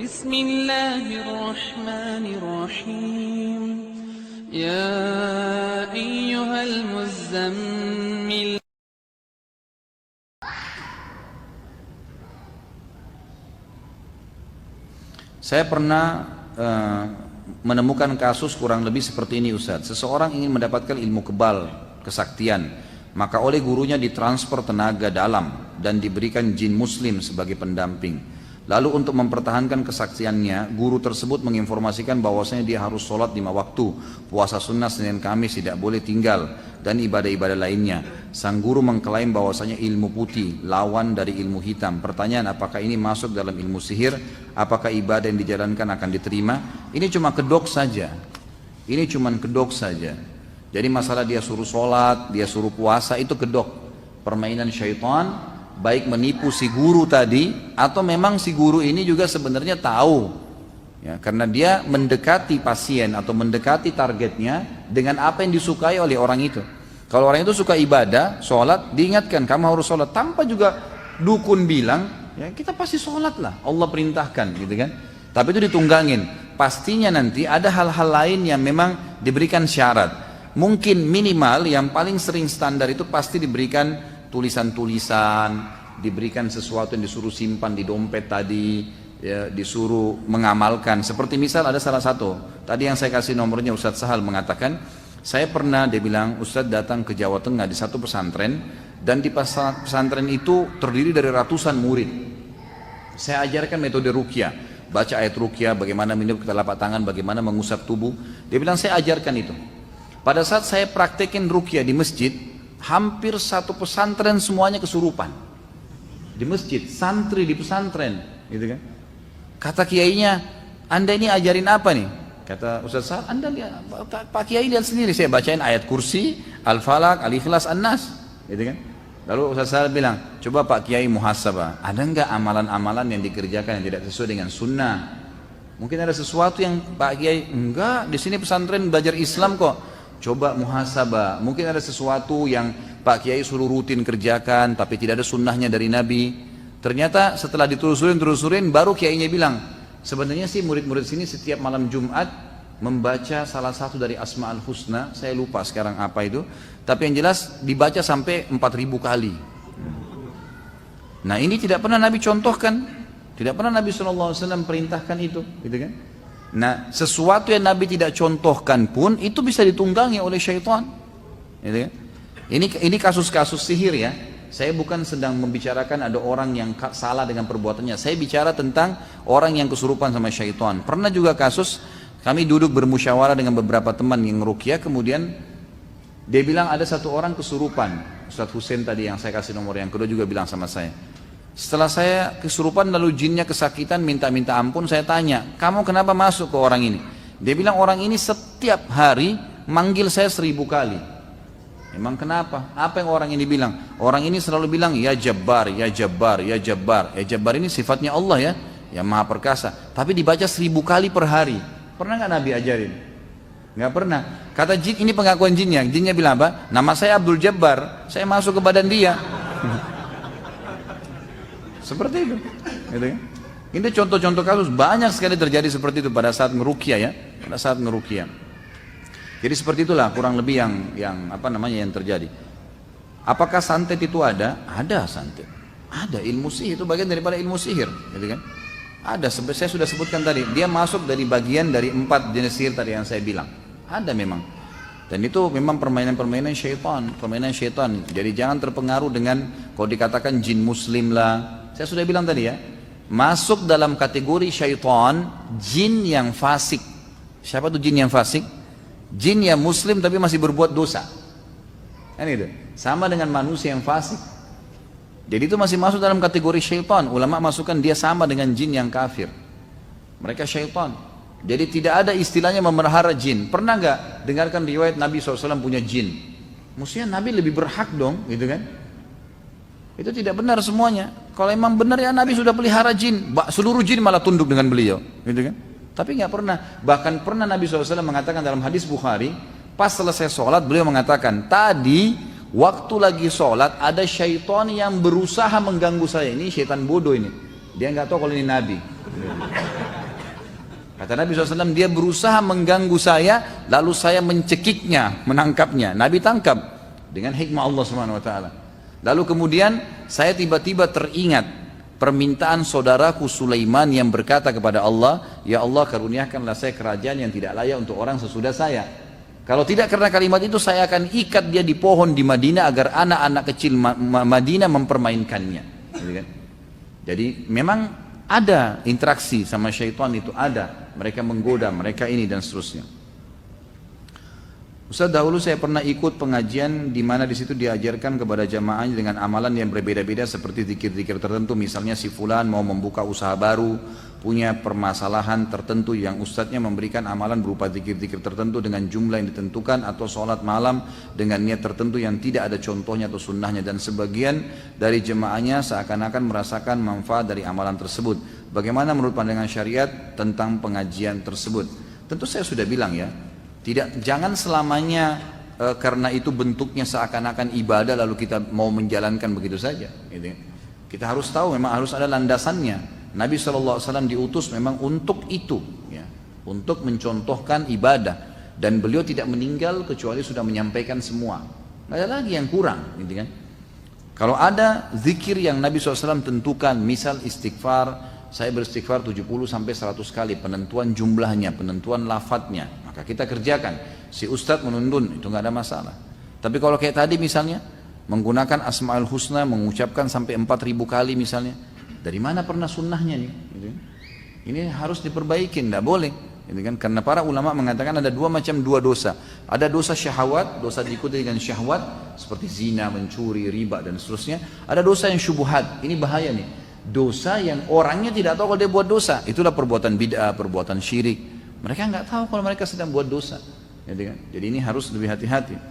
Bismillahirrahmanirrahim. Ya ayyuhal muzammil. Saya pernah menemukan kasus kurang lebih seperti ini, Ustaz. Seseorang ingin mendapatkan ilmu kebal, kesaktian, maka oleh gurunya ditransfer tenaga dalam dan diberikan jin muslim sebagai pendamping. Lalu untuk mempertahankan kesaksiannya, guru tersebut menginformasikan bahwasanya dia harus sholat 5 waktu, puasa sunnah Senin Kamis tidak boleh tinggal, dan ibadah-ibadah lainnya. Sang guru mengklaim bahwasanya ilmu putih lawan dari ilmu hitam. Pertanyaan, apakah ini masuk dalam ilmu sihir? Apakah ibadah yang dijalankan akan diterima? Ini cuma kedok saja. Ini cuma kedok saja. Jadi masalah dia suruh sholat, dia suruh puasa, itu kedok. Permainan syaitan, baik menipu si guru tadi, atau memang si guru ini juga sebenarnya tahu. Ya, karena dia mendekati pasien atau mendekati targetnya dengan apa yang disukai oleh orang itu. Kalau orang itu suka ibadah, sholat, diingatkan kamu harus sholat. Tanpa juga dukun bilang, ya kita pasti sholat lah, Allah perintahkan gitu kan. Tapi itu ditunggangin. Pastinya nanti ada hal-hal lain yang memang diberikan syarat. Mungkin minimal yang paling sering standar itu pasti diberikan tulisan-tulisan, diberikan sesuatu yang disuruh simpan di dompet tadi, ya, disuruh mengamalkan. Seperti misal ada salah satu, tadi yang saya kasih nomornya Ustadz Sahal mengatakan, saya pernah, dia bilang, Ustadz datang ke Jawa Tengah di satu pesantren, dan di pesantren itu terdiri dari ratusan murid. Saya ajarkan metode ruqyah, baca ayat ruqyah, bagaimana minum ke telapak tangan, bagaimana mengusap tubuh. Dia bilang saya ajarkan itu. Pada saat saya praktekin ruqyah di masjid, hampir satu pesantren semuanya kesurupan. Di masjid, santri di pesantren, gitu kan. Kata kiainya, Anda ini ajarin apa nih? Kata Ustaz Sa'ad, Anda lihat, Pak Kiai lihat sendiri, saya bacain ayat kursi, Al-Falaq, Al-Ikhlas, An-Nas, gitu kan. Lalu Ustaz Sa'ad bilang, coba Pak Kiai muhasabah, ada enggak amalan-amalan yang dikerjakan yang tidak sesuai dengan sunnah? Mungkin ada sesuatu yang Pak Kiai, enggak, di sini pesantren belajar Islam kok. Coba muhasabah, mungkin ada sesuatu yang Pak Kiai suruh rutin kerjakan tapi tidak ada sunnahnya dari Nabi. Ternyata setelah ditelusurin baru kiainya bilang, sebenarnya sih murid-murid sini setiap malam Jumat membaca salah satu dari Asma'ul Husna, saya lupa sekarang apa itu, tapi yang jelas dibaca sampai 4.000 kali. Nah ini tidak pernah Nabi contohkan, tidak pernah Nabi SAW perintahkan itu, gitu kan? Nah, sesuatu yang Nabi tidak contohkan pun itu bisa ditunggangi oleh syaitan. Gitu kan? Ini kasus-kasus sihir ya. Saya bukan sedang membicarakan ada orang yang salah dengan perbuatannya. Saya bicara tentang orang yang kesurupan sama syaitan. Pernah juga kasus kami duduk bermusyawarah dengan beberapa teman yang ruqyah, kemudian dia bilang ada satu orang kesurupan. Ustadz Hussein tadi yang saya kasih nomor yang kedua juga bilang sama saya. Setelah saya kesurupan lalu jinnya kesakitan minta-minta ampun, saya tanya, kamu kenapa masuk ke orang ini? Dia bilang orang ini setiap hari manggil saya 1000 kali. Emang kenapa? Apa yang orang ini bilang? Orang ini selalu bilang ya Jabbar, ya Jabbar, ya Jabbar. Ya Jabbar ini sifatnya Allah ya, yang Maha Perkasa. Tapi dibaca 1000 kali per hari. Pernah nggak Nabi ajarin? Nggak pernah. Kata jin, ini pengakuan jinnya. Jinnya bilang apa? Nama saya Abdul Jabbar. Saya masuk ke badan dia. Seperti itu, gitu kan? Ini contoh-contoh kasus banyak sekali terjadi seperti itu pada saat ngeruqyah ya, pada saat ngeruqyah. Jadi seperti itulah kurang lebih yang terjadi. Apakah santet itu ada? Ada santet, ada ilmu sihir, itu bagian daripada ilmu sihir, gitu kan? Ada, saya sudah sebutkan tadi, dia masuk dari bagian dari 4 jenis sihir tadi yang saya bilang. Ada memang. Dan itu memang permainan-permainan syaitan, permainan syaitan. Jadi jangan terpengaruh dengan kalau dikatakan jin muslim lah. Saya sudah bilang tadi ya, masuk dalam kategori syaitan jin yang fasik. Siapa tuh jin yang fasik? Jin yang muslim tapi masih berbuat dosa. Kan itu. Sama dengan manusia yang fasik. Jadi itu masih masuk dalam kategori syaitan. Ulama masukkan dia sama dengan jin yang kafir. Mereka syaitan. Jadi tidak ada istilahnya memelihara jin. Pernah nggak dengarkan riwayat Nabi SAW punya jin? Maksudnya Nabi lebih berhak dong, gitu kan? Itu tidak benar semuanya. Kalau emang benar ya Nabi sudah pelihara jin, seluruh jin malah tunduk dengan beliau, gitu kan? Tapi nggak pernah. Bahkan pernah Nabi SAW mengatakan dalam hadis Bukhari, pas selesai sholat beliau mengatakan, tadi waktu lagi sholat ada syaitan yang berusaha mengganggu saya. Ini syaitan bodoh ini. Dia nggak tahu kalau ini Nabi. Kata Nabi SAW, dia berusaha mengganggu saya, lalu saya mencekiknya, menangkapnya. Nabi tangkap dengan hikmah Allah SWT. Lalu kemudian saya tiba-tiba teringat permintaan saudaraku Sulaiman yang berkata kepada Allah, ya Allah karuniakanlah saya kerajaan yang tidak layak untuk orang sesudah saya. Kalau tidak karena kalimat itu, saya akan ikat dia di pohon di Madinah agar anak-anak kecil Madinah mempermainkannya. Jadi memang ada interaksi sama syaitan, itu ada. Mereka menggoda, mereka ini dan seterusnya. Ustaz, dahulu saya pernah ikut pengajian di mana di situ diajarkan kepada jamaahnya dengan amalan yang berbeda-beda seperti zikir-zikir tertentu. Misalnya si fulan mau membuka usaha baru, punya permasalahan tertentu yang ustadznya memberikan amalan berupa zikir-zikir tertentu dengan jumlah yang ditentukan, atau sholat malam dengan niat tertentu yang tidak ada contohnya atau sunnahnya, dan sebagian dari jemaahnya seakan-akan merasakan manfaat dari amalan tersebut. Bagaimana menurut pandangan syariat tentang pengajian tersebut? Tentu saya sudah bilang ya, jangan selamanya karena itu bentuknya seakan-akan ibadah lalu kita mau menjalankan begitu saja. Gitu. Kita harus tahu memang harus ada landasannya. Nabi SAW diutus memang untuk itu, ya, untuk mencontohkan ibadah, dan beliau tidak meninggal kecuali sudah menyampaikan semua. Tidak ada lagi yang kurang, gitu kan? Kalau ada zikir yang Nabi SAW tentukan, misal istighfar, saya beristighfar 70 sampai 100 kali, penentuan jumlahnya, penentuan lafadznya, maka kita kerjakan. Si ustadz menuntun, itu nggak ada masalah. Tapi kalau kayak tadi misalnya, menggunakan Asmaul Husna, mengucapkan sampai 4000 kali misalnya, dari mana pernah sunnahnya nih? Gitu. Ini harus diperbaiki, tidak boleh. Gitu kan? Karena para ulama mengatakan ada dua dosa. Ada dosa syahwat, dosa diikuti dengan syahwat, seperti zina, mencuri, riba dan seterusnya. Ada dosa yang syubhat, ini bahaya nih. Dosa yang orangnya tidak tahu kalau dia buat dosa, itulah perbuatan bid'ah, perbuatan syirik. Mereka nggak tahu kalau mereka sedang buat dosa. Gitu kan? Jadi ini harus lebih hati-hati.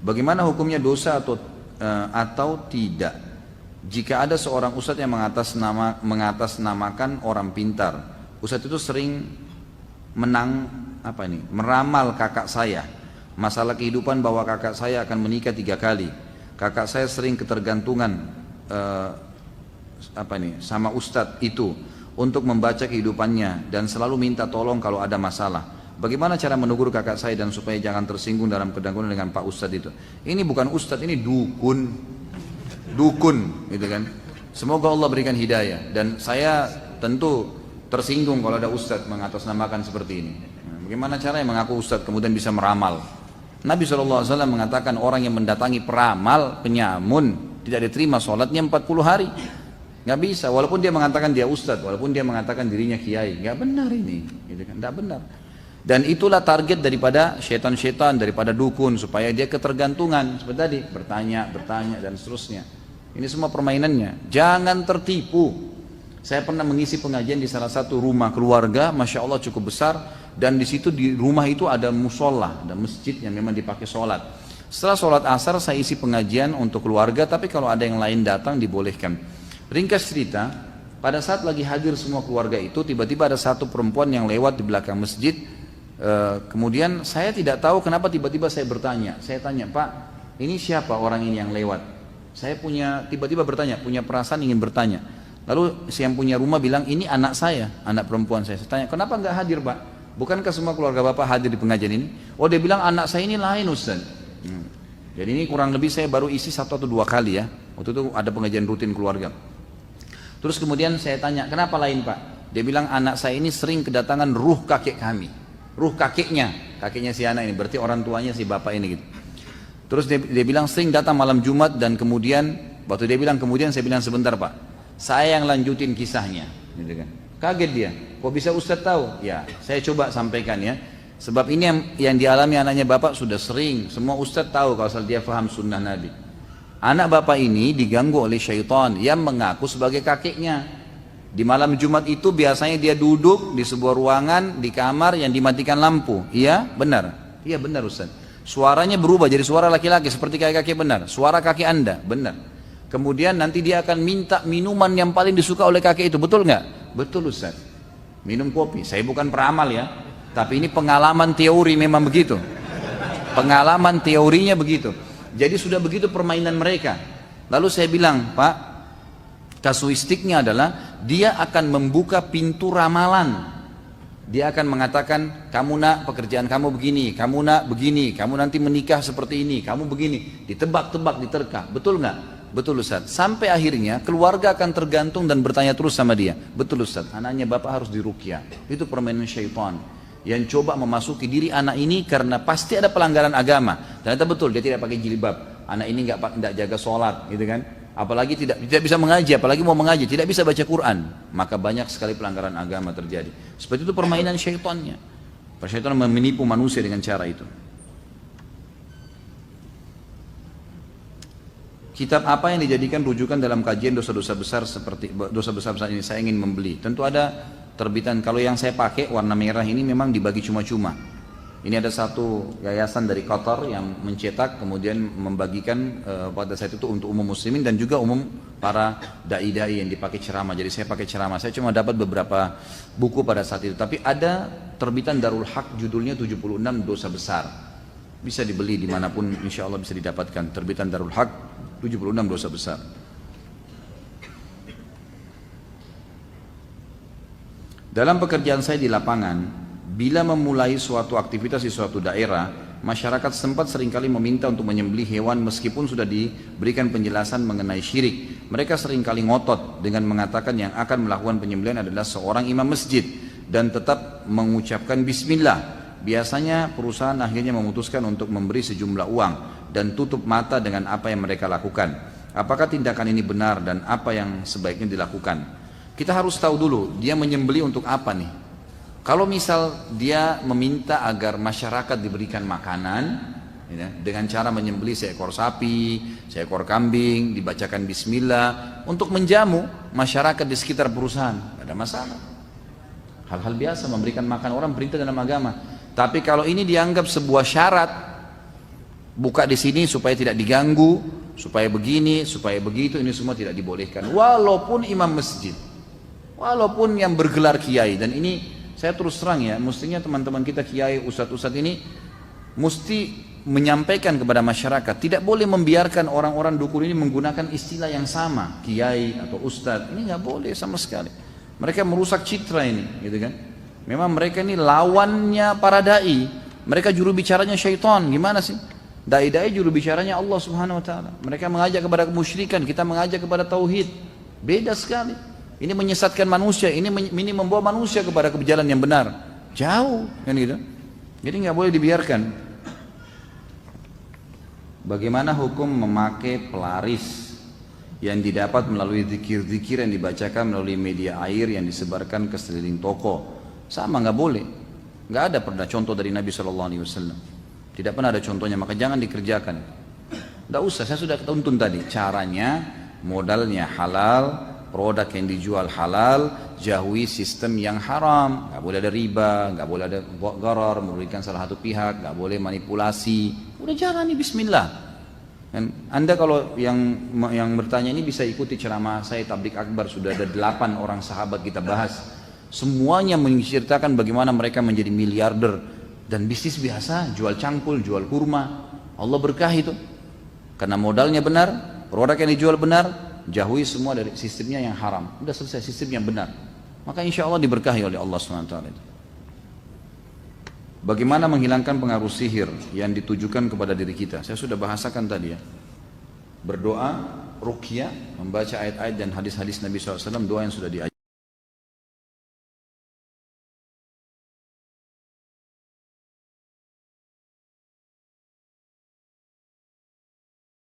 Bagaimana hukumnya dosa atau tidak jika ada seorang ustadz yang mengatasnamakan orang pintar? Ustadz itu sering meramal kakak saya masalah kehidupan, bahwa kakak saya akan menikah 3 kali. Kakak saya sering ketergantungan sama ustadz itu untuk membaca kehidupannya dan selalu minta tolong kalau ada masalah. Bagaimana cara menegur kakak saya dan supaya jangan tersinggung dalam kedengkunan dengan Pak Ustadz itu? Ini bukan Ustadz, ini dukun, gitu kan? Semoga Allah berikan hidayah. Dan saya tentu tersinggung kalau ada Ustadz mengatasnamakan seperti ini. Bagaimana caranya mengaku Ustadz kemudian bisa meramal? Nabi SAW mengatakan orang yang mendatangi peramal, penyamun, tidak diterima sholatnya 40 hari. Nggak bisa, walaupun dia mengatakan dia Ustadz, walaupun dia mengatakan dirinya kiai. Nggak benar ini, gitu kan? Nggak benar. Dan itulah target daripada syaitan-syaitan, daripada dukun, supaya dia ketergantungan seperti tadi, bertanya dan seterusnya. Ini semua permainannya. Jangan tertipu. Saya pernah mengisi pengajian di salah satu rumah keluarga, masya Allah cukup besar, dan di situ di rumah itu ada musola, ada masjid yang memang dipakai sholat. Setelah sholat asar saya isi pengajian untuk keluarga, tapi kalau ada yang lain datang dibolehkan. Ringkas cerita, pada saat lagi hadir semua keluarga itu, tiba-tiba ada satu perempuan yang lewat di belakang masjid. Kemudian saya tidak tahu kenapa tiba-tiba saya bertanya. Saya tanya, Pak, ini siapa orang ini yang lewat? Saya tiba-tiba bertanya, punya perasaan ingin bertanya. Lalu si yang punya rumah bilang, ini anak saya, anak perempuan saya. Saya tanya, kenapa nggak hadir, Pak? Bukankah semua keluarga Bapak hadir di pengajian ini? Oh, dia bilang anak saya ini lain, Ustaz. Jadi ini kurang lebih saya baru isi 1 atau 2 kali ya. Waktu itu ada pengajian rutin keluarga. Terus kemudian saya tanya, kenapa lain, Pak? Dia bilang anak saya ini sering kedatangan ruh kakek kami. Ruh kakeknya si anak ini, berarti orang tuanya si bapak ini gitu. Terus dia bilang sering datang malam Jumat, dan kemudian waktu dia bilang kemudian, saya bilang sebentar Pak, saya yang lanjutin kisahnya, gitu kan. Kaget dia, kok bisa Ustadz tahu? Ya, saya coba sampaikan ya. Sebab ini yang dialami anaknya bapak sudah sering, semua Ustadz tahu kalau dia paham sunnah Nabi. Anak bapak ini diganggu oleh syaitan yang mengaku sebagai kakeknya. Di malam Jumat itu biasanya dia duduk di sebuah ruangan di kamar yang dimatikan lampu. Iya benar? Iya benar Ustaz. Suaranya berubah jadi suara laki-laki seperti kayak kakek, benar. Suara kakek Anda, benar. Kemudian nanti dia akan minta minuman yang paling disuka oleh kakek itu, betul nggak? Betul Ustaz. Minum kopi. Saya bukan peramal ya, tapi ini pengalaman teori memang begitu. Pengalaman teorinya begitu. Jadi sudah begitu permainan mereka. Lalu saya bilang, Pak, Kasuistiknya adalah dia akan membuka pintu ramalan. Dia akan mengatakan, kamu nak pekerjaan kamu begini, kamu nak begini, kamu nanti menikah seperti ini, kamu begini. Ditebak-tebak, diterka. Betul nggak? Betul Ustaz. Sampai akhirnya keluarga akan tergantung dan bertanya terus sama dia. Betul Ustaz, anaknya bapak harus diruqyah. Itu permainan syaitan yang coba memasuki diri anak ini karena pasti ada pelanggaran agama. Ternyata betul, dia tidak pakai jilbab. Anak ini nggak jaga sholat, gitu kan? Apalagi tidak bisa mengaji, apalagi mau mengaji, tidak bisa baca Quran, maka banyak sekali pelanggaran agama terjadi. Seperti itu permainan syaitannya. Syaitan menipu manusia dengan cara itu. Kitab apa yang dijadikan rujukan dalam kajian dosa-dosa besar seperti dosa besar saat ini saya ingin membeli? Tentu ada terbitan. Kalau yang saya pakai warna merah ini memang dibagi cuma-cuma. Ini ada satu yayasan dari Qatar yang mencetak kemudian membagikan pada saat itu untuk umum muslimin dan juga umum para dai-dai yang dipakai ceramah. Jadi saya pakai ceramah. Saya cuma dapat beberapa buku pada saat itu. Tapi ada terbitan Darul Haq judulnya 76 dosa besar. Bisa dibeli dimanapun, insya Allah bisa didapatkan. Terbitan Darul Haq 76 dosa besar. Dalam pekerjaan saya di lapangan, bila memulai suatu aktivitas di suatu daerah, masyarakat setempat seringkali meminta untuk menyembelih hewan meskipun sudah diberikan penjelasan mengenai syirik. Mereka seringkali ngotot dengan mengatakan yang akan melakukan penyembelihan adalah seorang imam masjid dan tetap mengucapkan bismillah. Biasanya perusahaan akhirnya memutuskan untuk memberi sejumlah uang dan tutup mata dengan apa yang mereka lakukan. Apakah tindakan ini benar dan apa yang sebaiknya dilakukan? Kita harus tahu dulu dia menyembelih untuk apa nih. Kalau misal dia meminta agar masyarakat diberikan makanan ya, dengan cara menyembelih seekor sapi, seekor kambing, dibacakan bismillah untuk menjamu masyarakat di sekitar perusahaan, tidak ada masalah. Hal-hal biasa memberikan makan orang perintah dalam agama. Tapi kalau ini dianggap sebuah syarat, buka di sini supaya tidak diganggu, supaya begini, supaya begitu, ini semua tidak dibolehkan. Walaupun imam masjid, walaupun yang bergelar kiai, dan ini saya terus terang ya, mestinya teman-teman kita kiai, ustadz-ustadz ini mesti menyampaikan kepada masyarakat, tidak boleh membiarkan orang-orang dukun ini menggunakan istilah yang sama, kiai atau ustadz, ini nggak boleh sama sekali. Mereka merusak citra ini, gitu kan? Memang mereka ini lawannya para dai, mereka juru bicaranya syaitan, gimana sih? Dai-dai juru bicaranya Allah Subhanahu Wa Taala. Mereka mengajak kepada kemusyrikan, kita mengajak kepada tauhid, beda sekali. Ini menyesatkan manusia, ini membawa manusia kepada kejalan yang benar. Jauh, kan gitu. Jadi nggak boleh dibiarkan. Bagaimana hukum memakai pelaris yang didapat melalui zikir-zikir yang dibacakan melalui media air yang disebarkan ke sekeliling toko? Sama, nggak boleh. Nggak ada pernah contoh dari Nabi SAW. Tidak pernah ada contohnya, maka jangan dikerjakan. Nggak usah, saya sudah tuntun tadi. Caranya, modalnya halal, produk yang dijual halal, jauhi sistem yang haram. Nggak boleh ada riba, nggak boleh ada gharar, merugikan salah satu pihak, nggak boleh manipulasi. Udah jalani bismillah. Dan Anda kalau yang bertanya ini bisa ikuti ceramah saya Tablik Akbar, sudah ada 8 orang sahabat kita bahas. Semuanya menceritakan bagaimana mereka menjadi miliarder dan bisnis biasa, jual cangkul, jual kurma. Allah berkah itu. Karena modalnya benar, produk yang dijual benar, jauhi semua dari sistemnya yang haram. Sudah selesai, sistem yang benar. Maka insya Allah diberkahi oleh Allah SWT. Bagaimana menghilangkan pengaruh sihir yang ditujukan kepada diri kita? Saya sudah bahasakan tadi ya. Berdoa, ruqyah, membaca ayat-ayat dan hadis-hadis Nabi SAW, doa yang sudah diajarkan.